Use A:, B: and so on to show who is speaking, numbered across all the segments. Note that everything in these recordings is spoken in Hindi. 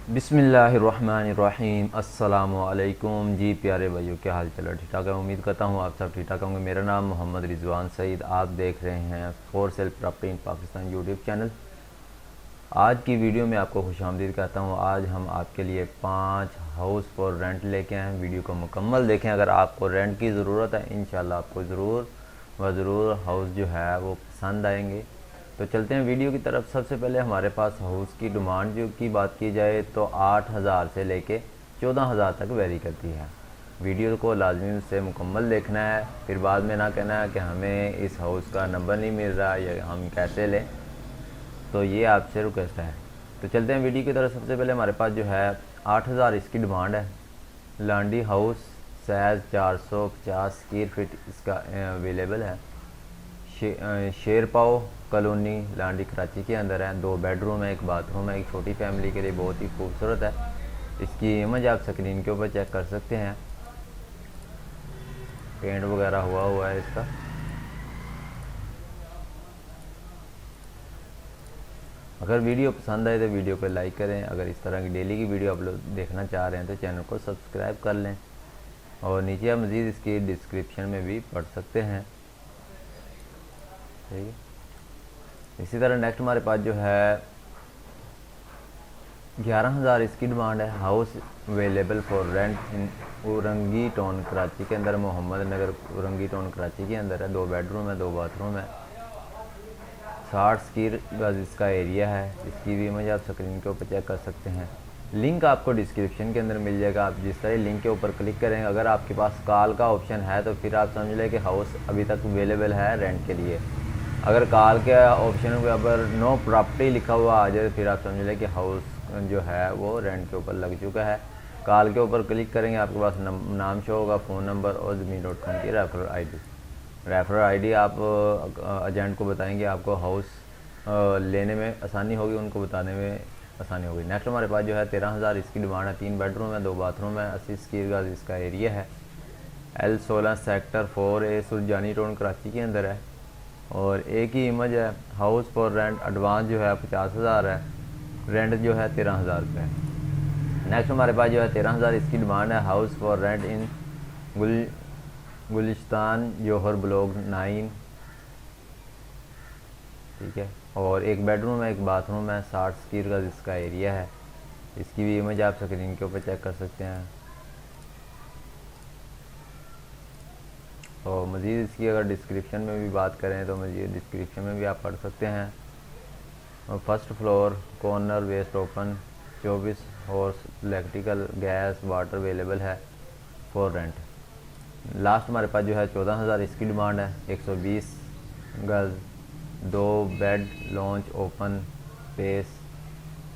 A: बिस्मिल्लाहिर्रहमानिर्रहीम अस्सलामुअलैकुम। जी प्यारे भाइयों, क्या हाल चाल है? ठीक ठाक है, उम्मीद करता हूँ आप सब ठीक ठाक होंगे। मेरा नाम मोहम्मद रिजवान सईद, आप देख रहे हैं for sale property in Pakistan YouTube channel. आज की वीडियो में आपको खुशामदीद कहता हूँ। आज हम आपके लिए 5 हाउस फॉर रेंट लेके आए हैं। वीडियो को मुकम्मल देखें। अगर आपको रेंट की ज़रूरत है, इंशाल्लाह आपको ज़रूर हाउस जो है वो पसंद आएंगे। तो चलते हैं वीडियो की तरफ। सबसे पहले हमारे पास हाउस की डिमांड जो की बात की जाए तो 8,000 से लेके 14,000 तक वेरी करती है। वीडियो को लाजमी से मुकम्मल देखना है, फिर बाद में ना कहना है कि हमें इस हाउस का नंबर नहीं मिल रहा या हम कैसे लें। तो ये आपसे रिक्वेस्ट है। तो चलते हैं वीडियो की तरफ। सबसे पहले हमारे पास जो है 8,000 इसकी डिमांड है। Landi house, size 450 square feet इसका अवेलेबल है। शेरपाओ कॉलोनी लांडी कराची के अंदर है। 2 बेडरूम है, 1 बाथरूम है। एक छोटी फैमिली के लिए बहुत ही खूबसूरत है। इसकी इमेज आप स्क्रीन के ऊपर चेक कर सकते हैं। पेंट वगैरह हुआ है इसका। अगर वीडियो पसंद आए तो वीडियो को लाइक करें। अगर इस तरह की डेली की वीडियो आप लोग देखना चाह रहे हैं तो चैनल को सब्सक्राइब कर लें। और नीचे आप मज़ीद इसकी डिस्क्रिप्शन में भी पढ़ सकते हैं। ठीक है। इसी तरह नेक्स्ट हमारे पास जो है 11,000 इसकी डिमांड है। House available for rent in Orangi town Karachi के अंदर, मोहम्मद नगर उरंगी टाउन कराची के अंदर है। 2 बेडरूम है, 2 बाथरूम है। 60 स्क्वायर गज इसका एरिया है। इसकी भी इमेज आप स्क्रीन के ऊपर चेक कर सकते हैं। लिंक आपको डिस्क्रिप्शन के अंदर मिल जाएगा। आप जिस तरह लिंक के ऊपर क्लिक करेंगे, अगर आपके पास कॉल का ऑप्शन है तो फिर आप समझ लें कि हाउस अभी तक अवेलेबल है रेंट के लिए। अगर कॉल के ऑप्शन के ऊपर नो प्रॉपर्टी लिखा हुआ आ जाए तो फिर आप समझ लें कि हाउस जो है वो रेंट के ऊपर लग चुका है। कॉल के ऊपर क्लिक करेंगे, आपके पास नाम शो होगा, फ़ोन नंबर और ज़मीन.com की रेफरल आईडी आप एजेंट को बताएंगे, आपको हाउस लेने में आसानी होगी, उनको बताने में आसानी होगी। नेक्स्ट हमारे पास जो है 13,000 इसकी डिमांड है। 3 बेडरूम है, 2 बाथरूम है। 80 स्क्वायर गज इसका एरिया है। L16 sector 4A Surjani town Karachi के अंदर है। और एक ही इमेज है। हाउस फॉर रेंट एडवांस जो है 50,000 है, रेंट जो है 13,000 रुपये है। नेक्स्ट हमारे पास जो है 13,000 इसकी डिमांड है। House for rent in Gulistan Jauhar block 9। ठीक है। और 1 बेडरूम है, 1 बाथरूम है। 60 स्क्वायर का इसका एरिया है। इसकी भी इमेज आप स्क्रीन के ऊपर चेक कर सकते हैं। और मज़ीद इसकी अगर डिस्क्रिप्शन में भी बात करें तो मज़ीद डिस्क्रिप्शन में भी आप पढ़ सकते हैं। और first floor corner waste open, 24 horse electrical gas water available है फॉर रेंट। लास्ट हमारे पास जो है 14,000 इसकी डिमांड है। 120 गज, 2 bed, lounge open space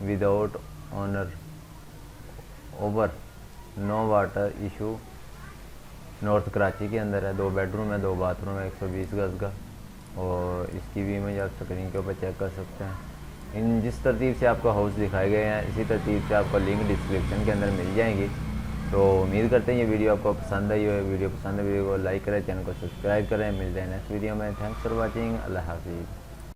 A: without owner over, no water issue, north Karachi के अंदर है। 2 बेडरूम है, 2 बाथरूम है। 120 गज का। और इसकी भी इमेज आप स्क्रीन के ऊपर चेक कर सकते हैं। इन जिस तरतीब से आपको हाउस दिखाए गए हैं इसी तरतीब से आपको लिंक डिस्क्रिप्शन के अंदर मिल जाएंगी। तो उम्मीद करते हैं ये वीडियो आपको पसंद आई हो। वीडियो पसंद है वीडियो को लाइक करें, चैनल को सब्सक्राइब करें। मिलते हैं नेक्स्ट वीडियो में। Thanks for watching. अल्लाह हाफिज़।